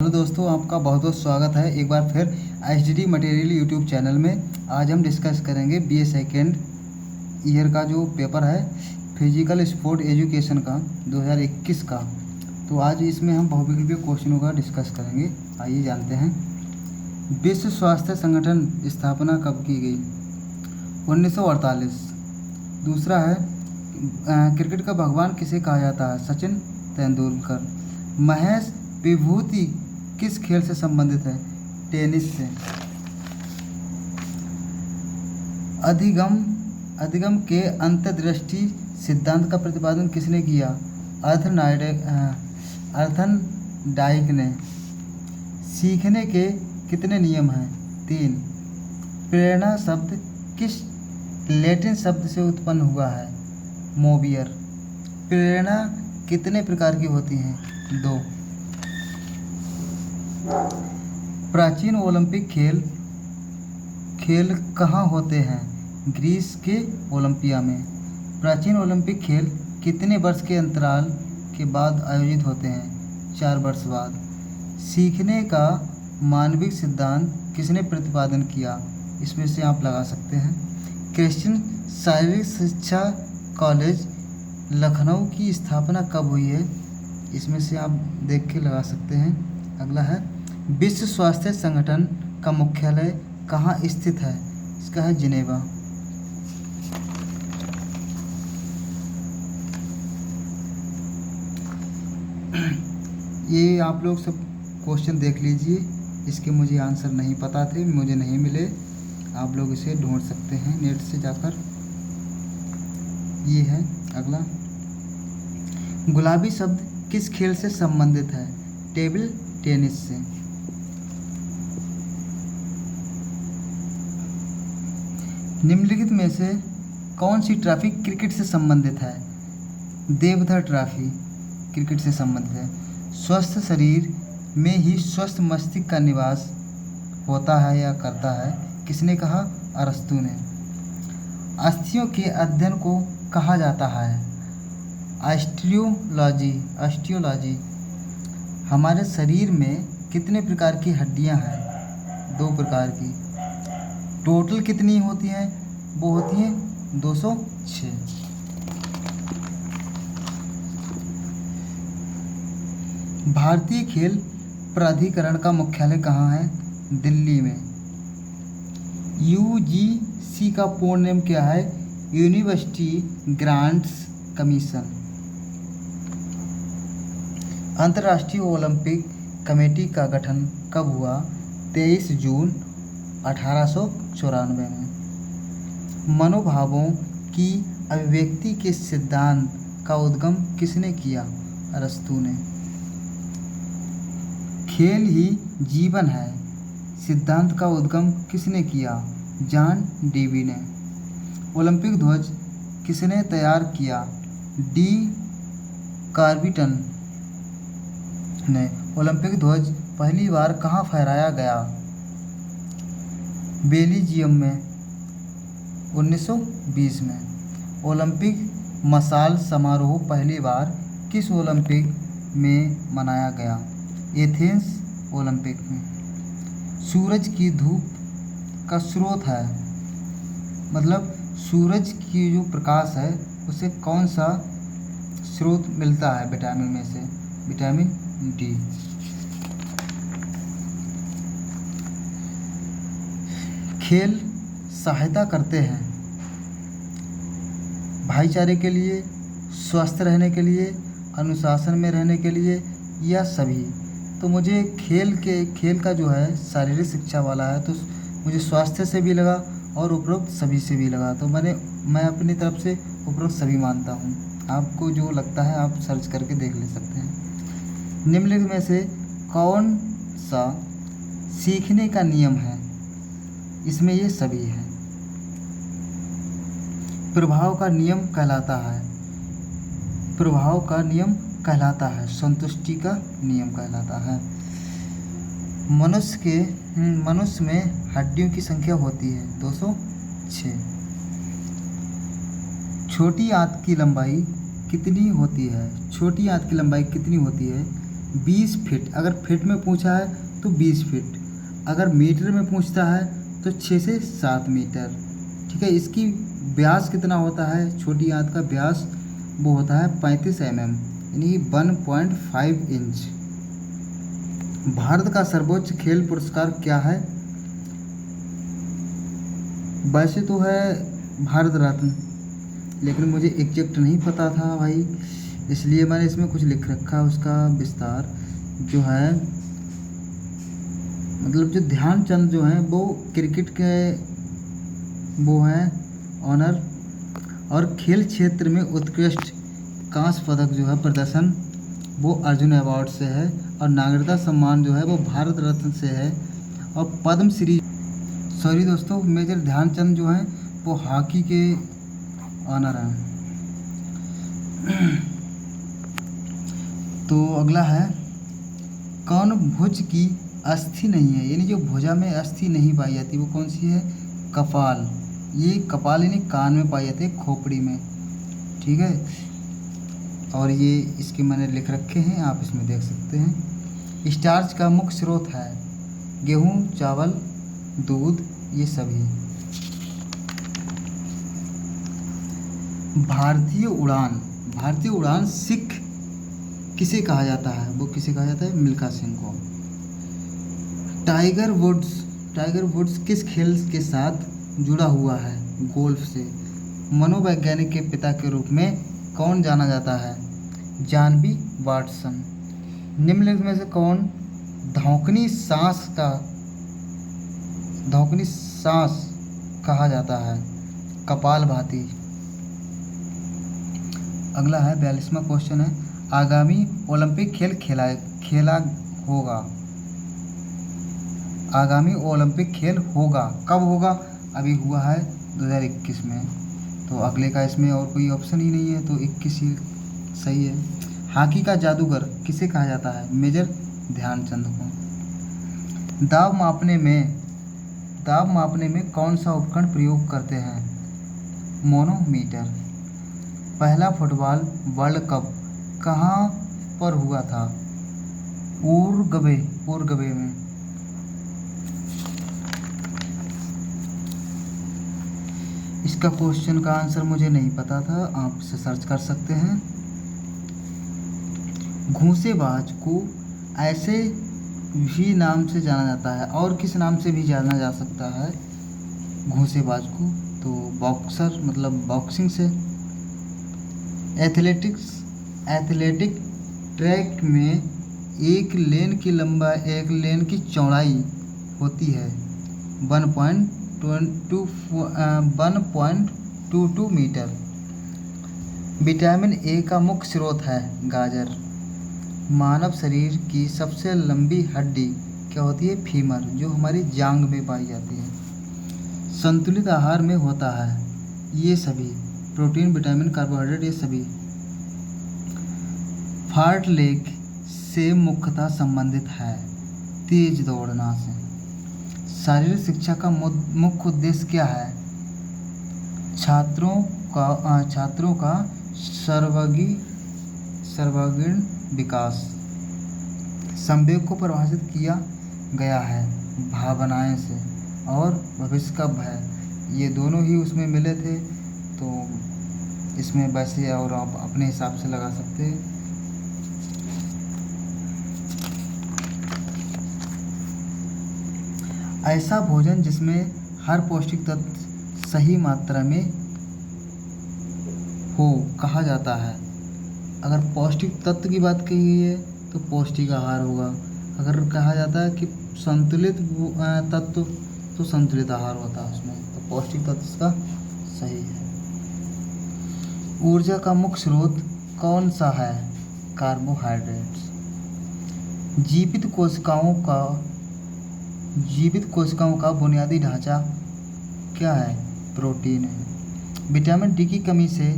Hello दोस्तों, आपका बहुत बहुत स्वागत है एक बार फिर एचडीडी मटेरियल यूट्यूब चैनल में। आज हम डिस्कस करेंगे बीए सेकेंड ईयर का जो पेपर है फिजिकल स्पोर्ट एजुकेशन का 2021 का। तो आज इसमें हम बहुविकल्पीय क्वेश्चनों का डिस्कस करेंगे। आइए जानते हैं। विश्व स्वास्थ्य संगठन स्थापना कब की गई? 1948। दूसरा है क्रिकेट का भगवान किसे कहा जाता है? सचिन तेंदुलकर। महेश विभूति किस खेल से संबंधित है? टेनिस से। अधिगम के अंतर्दृष्टि सिद्धांत का प्रतिपादन किसने किया? अर्थनडाइक ने। सीखने के कितने नियम हैं? 3। प्रेरणा शब्द किस लैटिन शब्द से उत्पन्न हुआ है? मोबियर। प्रेरणा कितने प्रकार की होती हैं? 2। प्राचीन ओलंपिक खेल कहाँ होते हैं? ग्रीस के ओलंपिया में। प्राचीन ओलंपिक खेल कितने वर्ष के अंतराल के बाद आयोजित होते हैं? 4 वर्ष बाद। सीखने का मानविक सिद्धांत किसने प्रतिपादन किया? इसमें से आप लगा सकते हैं। क्रिश्चियन शारीरिक शिक्षा कॉलेज लखनऊ की स्थापना कब हुई है? इसमें से आप देख के लगा सकते हैं। अगला है विश्व स्वास्थ्य संगठन का मुख्यालय कहाँ स्थित है? इसका है जिनेवा। ये आप लोग सब क्वेश्चन देख लीजिए। इसके मुझे आंसर नहीं पता थे, मुझे नहीं मिले। आप लोग इसे ढूंढ सकते हैं नेट से जाकर। ये है अगला। गुलाबी शब्द किस खेल से संबंधित है? टेबल टेनिस से। निम्नलिखित में से कौन सी ट्रॉफी क्रिकेट से संबंधित है? देवधर ट्रॉफी क्रिकेट से संबंधित है। स्वस्थ शरीर में ही स्वस्थ मस्तिष्क का निवास होता है या करता है, किसने कहा? अरस्तू ने। अस्थियों के अध्ययन को कहा जाता है? ऑस्टियोलॉजी। हमारे शरीर में कितने प्रकार की हड्डियां हैं? 2 प्रकार की। टोटल कितनी होती हैं? वो होती हैं 206। भारतीय खेल प्राधिकरण का मुख्यालय कहाँ है? दिल्ली में। यूजीसी का पूर्ण नाम क्या है? University grants commission. अंतर्राष्ट्रीय ओलंपिक कमेटी का गठन कब हुआ? 23 जून 1894 में। मनोभावों की अभिव्यक्ति के सिद्धांत का उद्गम किसने किया? अरस्तू ने। खेल ही जीवन है सिद्धांत का उद्गम किसने किया? जॉन डेवी ने। ओलंपिक ध्वज किसने तैयार किया? डी कार्बिटन ने। ओलंपिक ध्वज पहली बार कहाँ फहराया गया? बेल्जियम में 1920 में। ओलंपिक मशाल समारोह पहली बार किस ओलंपिक में मनाया गया? एथेंस ओलंपिक में। सूरज की धूप का स्रोत है, मतलब सूरज की जो प्रकाश है उसे कौन सा स्रोत मिलता है विटामिन में से? Vitamin D. खेल सहायता करते हैं भाईचारे के लिए, स्वस्थ रहने के लिए, अनुशासन में रहने के लिए, या सभी? तो मुझे खेल का जो है शारीरिक शिक्षा वाला है, तो मुझे स्वास्थ्य से भी लगा और उपरोक्त सभी से भी लगा। तो मैं अपनी तरफ से उपरोक्त सभी मानता हूँ। आपको जो लगता है आप सर्च करके देख ले सकते हैं। निम्नलिखित में से कौन सा सीखने का नियम है? इसमें ये सभी है। प्रभाव का नियम कहलाता है। संतुष्टि का नियम कहलाता है। मनुष्य में हड्डियों की संख्या होती है 206। छोटी आंत की लंबाई कितनी होती है? छोटी आंत की लंबाई कितनी होती है? 20 फीट। अगर फीट में पूछा है तो 20 फीट, अगर मीटर में पूछता है तो 6 से 7 मीटर। ठीक है, इसकी व्यास कितना होता है, छोटी आंत का व्यास वो होता है 35 mm, यानी 1.5 इंच। भारत का सर्वोच्च खेल पुरस्कार क्या है? वैसे तो है भारत रत्न, लेकिन मुझे एग्जैक्ट नहीं पता था भाई, इसलिए मैंने इसमें कुछ लिख रखा। उसका विस्तार जो है, मतलब जो ध्यानचंद जो हैं वो क्रिकेट के वो हैं ऑनर, और खेल क्षेत्र में उत्कृष्ट कांस्य पदक जो है प्रदर्शन वो अर्जुन अवार्ड से है, और नागरिकता सम्मान जो है वो भारत रत्न से है, और पद्म श्री, सॉरी दोस्तों, मेजर ध्यानचंद जो हैं वो हॉकी के ऑनर हैं। तो अगला है, कौन भुज की अस्थि नहीं है, यानी जो भुजा में अस्थि नहीं पाई जाती वो कौन सी है? कपाल। ये कपाल यानी कान में पाई जाती है, खोपड़ी में। ठीक है, और ये इसके मैंने लिख रखे हैं, आप इसमें देख सकते हैं। स्टार्च का मुख्य स्रोत है गेहूँ, चावल, दूध, ये सभी। भारतीय उड़ान सिख किसे कहा जाता है? वो किसे कहा जाता है? मिल्खा सिंह को। टाइगर वुड्स किस खेल के साथ जुड़ा हुआ है? गोल्फ से। मनोवैज्ञानिक के पिता के रूप में कौन जाना जाता है? जानवी वाटसन। निम्नलिखित में से कौन धौंकनी सांस कहा जाता है? कपालभाति। अगला है 42वां क्वेश्चन है, आगामी ओलंपिक खेल खेला होगा। आगामी ओलंपिक खेल होगा, कब होगा? अभी हुआ है 2021 में, तो अगले का इसमें और कोई ऑप्शन ही नहीं है, तो 21 ही सही है। हॉकी का जादूगर किसे कहा जाता है? मेजर ध्यानचंद को। दाब मापने में कौन सा उपकरण प्रयोग करते हैं? मोनोमीटर। पहला फुटबॉल वर्ल्ड कप कहाँ पर हुआ था? उरुग्वे में। इसका क्वेश्चन का आंसर मुझे नहीं पता था, आप इसे सर्च कर सकते हैं। घूंसेबाज को ऐसे भी नाम से जाना जाता है, और किस नाम से भी जाना जा सकता है घूंसेबाज को? तो बॉक्सर, मतलब बॉक्सिंग से। एथलेटिक ट्रैक में एक लेन की चौड़ाई होती है 1.22 मीटर। विटामिन ए का मुख्य स्रोत है गाजर। मानव शरीर की सबसे लंबी हड्डी क्या होती है? फीमर, जो हमारी जांघ में पाई जाती है। संतुलित आहार में होता है ये सभी, प्रोटीन, विटामिन, कार्बोहाइड्रेट, ये सभी। फार्ट लेग से मुख्यतः संबंधित है तेज दौड़ना से। शारीरिक शिक्षा का मुख्य उद्देश्य क्या है? छात्रों का सर्वांगीण विकास। संवेग को परिभाषित किया गया है भावनाएं से, और भविष्य का भय, ये दोनों ही उसमें मिले थे, तो इसमें वैसे और आप अपने हिसाब से लगा सकते हैं। ऐसा भोजन जिसमें हर पौष्टिक तत्व सही मात्रा में हो कहा जाता है। अगर पौष्टिक तत्व की बात कही है तो पौष्टिक आहार होगा। अगर कहा जाता है कि संतुलित तत्व, तो संतुलित आहार होता है उसमें, तो पौष्टिक तत्व इसका सही है। ऊर्जा का मुख्य स्रोत कौन सा है? कार्बोहाइड्रेट्स। जीवित कोशिकाओं का बुनियादी ढांचा क्या है? प्रोटीन है। विटामिन डी की कमी से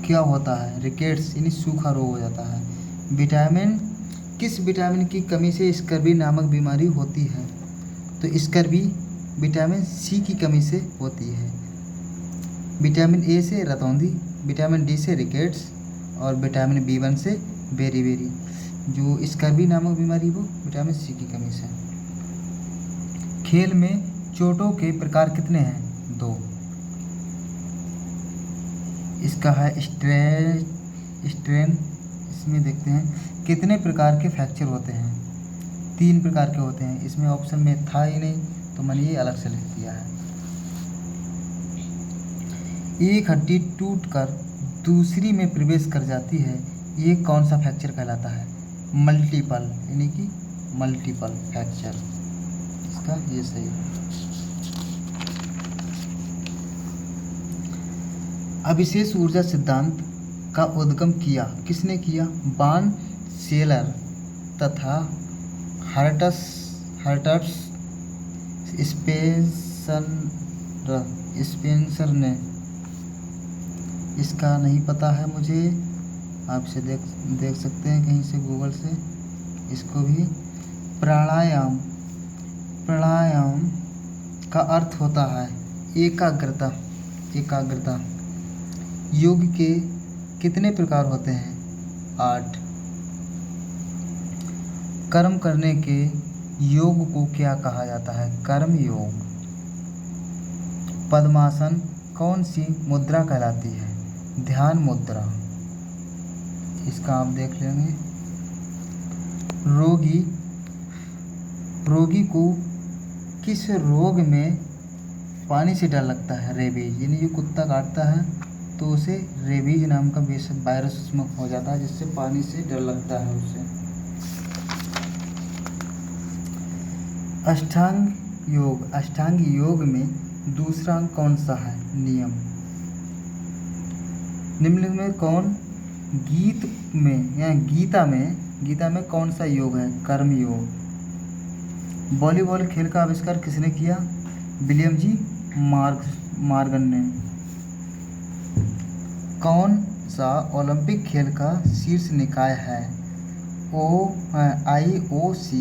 क्या होता है? रिकेट्स यानी सूखा रोग हो जाता है। किस विटामिन की कमी से स्कर्वी नामक बीमारी होती है? तो स्कर्वी विटामिन सी की कमी से होती है। विटामिन ए से रतौंधी, विटामिन डी से रिकेट्स, और विटामिन B1 से बेरी। जो स्कर्वी नामक बीमारी वो विटामिन सी की कमी से। खेल में चोटों के प्रकार कितने हैं? 2। इसका है स्ट्रेन। इसमें देखते हैं कितने प्रकार के फ्रैक्चर होते हैं? 3 प्रकार के होते हैं। इसमें ऑप्शन में था ही नहीं तो मैंने ये अलग से लिख दिया है। एक हड्डी टूटकर दूसरी में प्रवेश कर जाती है, ये कौन सा फ्रैक्चर कहलाता है? मल्टीपल, यानी कि मल्टीपल फ्रैक्चर। इसका ये सही है। अविशेष ऊर्जा सिद्धांत का उद्गम किया किसने किया? बान सेलर तथा हर्टस स्पेंसर ने। इसका नहीं पता है मुझे, आपसे देख सकते हैं कहीं से गूगल से। इसको भी प्राणायाम का अर्थ होता है एकाग्रता। योग के कितने प्रकार होते हैं? 8। कर्म करने के योग को क्या कहा जाता है? कर्म योग। पद्मासन कौन सी मुद्रा कहलाती है? ध्यान मुद्रा। इसका आप देख लेंगे। रोगी को किस रोग में पानी से डर लगता है? रेबीज, यानी जो कुत्ता काटता है तो उसे रेबीज नाम का वायरस उसमें हो जाता है, जिससे पानी से डर लगता है उसे। अष्टांग योग में दूसरा अंग कौन सा है? नियम। निम्नलिखित में कौन गीता में कौन सा योग है? कर्म योग। वॉलीबॉल खेल का आविष्कार किसने किया? विलियम जी मॉर्गन ने। कौन सा ओलंपिक खेल का शीर्ष निकाय है? IOC।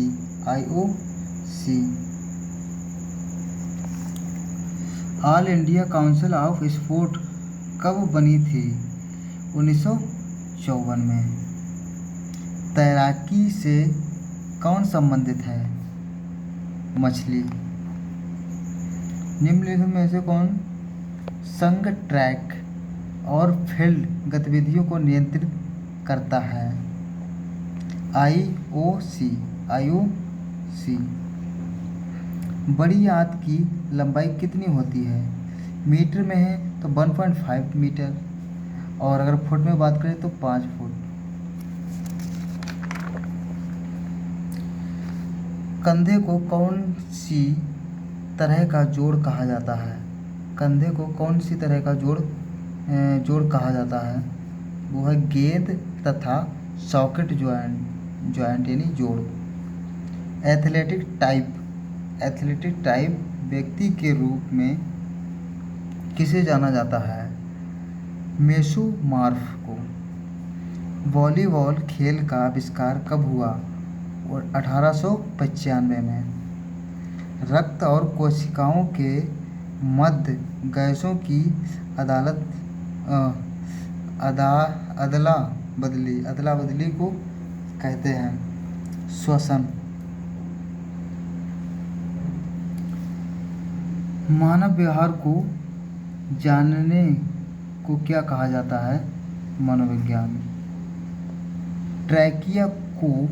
All India council of sport कब बनी थी? 1954 में। तैराकी से कौन संबंधित है? मछली। निम्नलिखित में से कौन संघ ट्रैक और फील्ड गतिविधियों को नियंत्रित करता है? IOC। बड़ी आंत की लंबाई कितनी होती है? मीटर में है तो 1.5 मीटर, और अगर फुट में बात करें तो 5 फुट। कंधे को कौन सी तरह का जोड़ कहा जाता है? कंधे को कौन सी तरह का जोड़ कहा जाता है? वो है गेंद तथा सॉकेट जॉइंट यानी जोड़। एथलेटिक टाइप व्यक्ति के रूप में किसे जाना जाता है? मेसोमॉर्फ को। वॉलीबॉल खेल का आविष्कार कब हुआ? और 1895 में। रक्त और कोशिकाओं के मध्य गैसों की अदला बदली को कहते हैं श्वसन। मानव व्यवहार को जानने को क्या कहा जाता है? मनोविज्ञान। ट्रैकिया को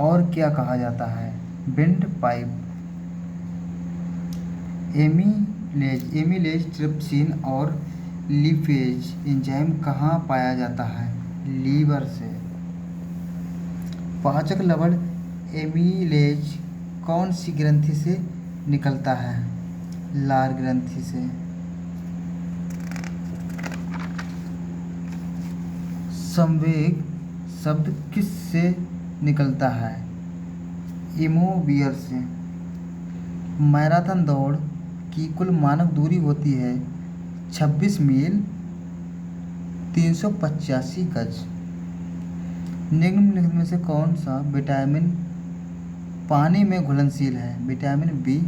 और क्या कहा जाता है? Wind pipe. एमिलेज ट्रिप्सिन और लिपेज एंजाइम कहाँ पाया जाता है? लीवर से। पाचक लवण एमिलेज कौन सी ग्रंथि से निकलता है? लार ग्रंथि से। संवेग शब्द किस से निकलता है? इमोबियर से। मैराथन दौड़ की कुल मानक दूरी होती है 26 मील 385 गज। निम्नलिखित में से कौन सा विटामिन पानी में घुलनशील है? विटामिन बी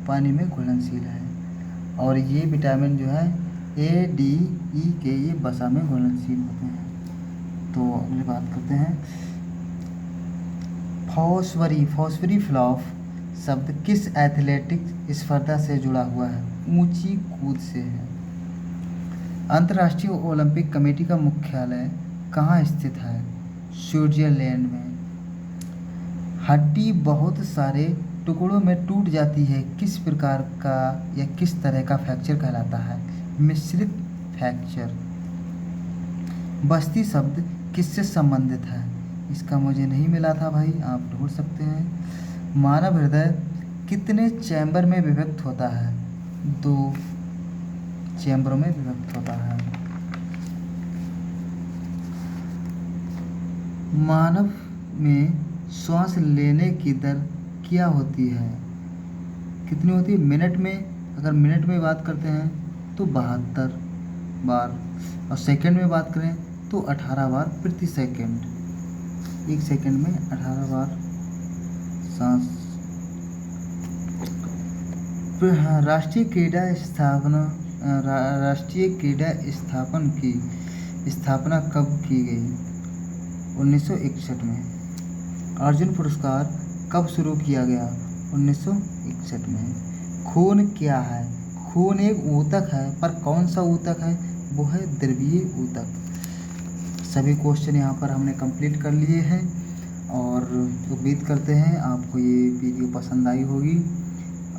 पानी में घुलनशील है, और ये विटामिन जो है A, D, E के ये वसा में घुलनशील होते हैं। तो अगली बात करते हैं, फॉस्फरी फ्लॉप शब्द किस एथलेटिक स्पर्धा से जुड़ा हुआ है? ऊंची कूद से है। अंतर्राष्ट्रीय ओलंपिक कमेटी का मुख्यालय कहाँ स्थित है? स्विट्जरलैंड में। हड्डी बहुत सारे टुकड़ों में टूट जाती है, किस प्रकार का या किस तरह का फ्रैक्चर कहलाता है? मिश्रित फ्रैक्चर। बस्ती शब्द किससे संबंधित है? इसका मुझे नहीं मिला था भाई, आप ढूंढ सकते हैं। मानव हृदय कितने चैम्बर में विभक्त होता है? 2 चैम्बरों में विभक्त होता है। मानव में श्वास लेने की दर क्या होती है? कितनी होती है मिनट में? अगर मिनट में बात करते हैं तो 72 बार, और सेकंड में बात करें तो 18 बार प्रति सेकंड। 1 सेकंड में 18 बार सांस। राष्ट्रीय क्रीड़ा स्थापन की स्थापना कब की गई? 1961 में। अर्जुन पुरस्कार कब शुरू किया गया? 1961 में। खून क्या है? खून एक ऊतक है, पर कौन सा ऊतक है? वो है द्रवीय ऊतक। सभी क्वेश्चन यहाँ पर हमने कंप्लीट कर लिए हैं और उम्मीद करते हैं आपको ये वीडियो पसंद आई होगी।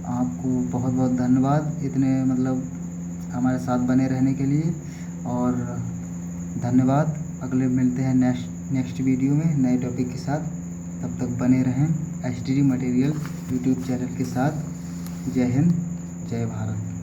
आपको बहुत बहुत धन्यवाद इतने हमारे साथ बने रहने के लिए, और धन्यवाद। अगले मिलते हैं नेक्स्ट वीडियो में नए टॉपिक के साथ। तब तक बने रहें एचडीडी मटेरियल यूट्यूब चैनल के साथ। जय हिंद, जय भारत।